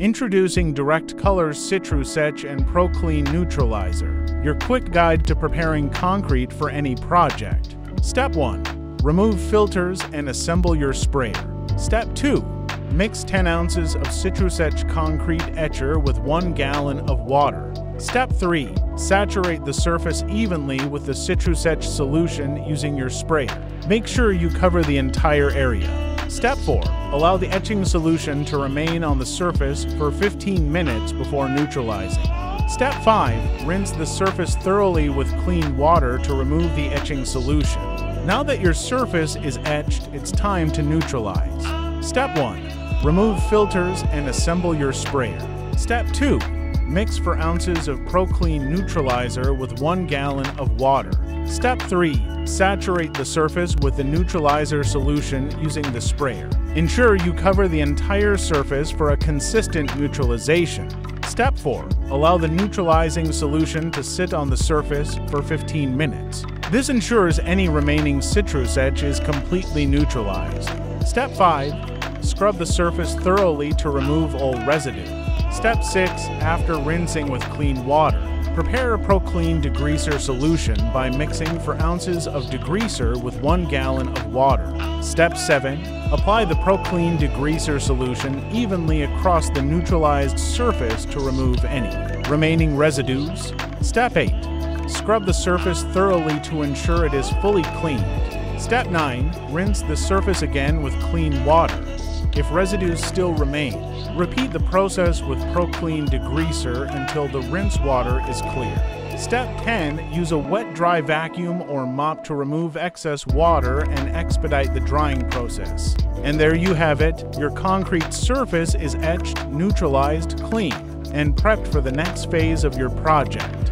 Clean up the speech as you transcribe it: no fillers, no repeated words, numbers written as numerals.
Introducing Direct Color's CitrusEtch and ProClean Neutralizer, your quick guide to preparing concrete for any project. Step 1. Remove filters and assemble your sprayer. Step 2. Mix 10 ounces of CitrusEtch concrete etcher with 1 gallon of water. Step 3. Saturate the surface evenly with the CitrusEtch solution using your sprayer. Make sure you cover the entire area. Step 4. Allow the etching solution to remain on the surface for 15 minutes before neutralizing. Step 5. Rinse the surface thoroughly with clean water to remove the etching solution. Now that your surface is etched, it's time to neutralize. Step 1. Remove filters and assemble your sprayer. Step 2. Mix 4 ounces of ProClean Neutralizer with 1 gallon of water. Step 3. Saturate the surface with the neutralizer solution using the sprayer. Ensure you cover the entire surface for a consistent neutralization. Step 4. Allow the neutralizing solution to sit on the surface for 15 minutes. This ensures any remaining CitrusEtch is completely neutralized. Step 5. Scrub the surface thoroughly to remove all residue. Step 6. After rinsing with clean water, prepare a ProClean Degreaser solution by mixing 4 ounces of Degreaser with 1 gallon of water. Step 7. Apply the ProClean Degreaser solution evenly across the neutralized surface to remove any remaining residues. Step 8. Scrub the surface thoroughly to ensure it is fully cleaned. Step 9. Rinse the surface again with clean water. If residues still remain, repeat the process with ProClean Degreaser until the rinse water is clear. Step 10. Use a wet-dry vacuum or mop to remove excess water and expedite the drying process. And there you have it. Your concrete surface is etched, neutralized, clean, and prepped for the next phase of your project.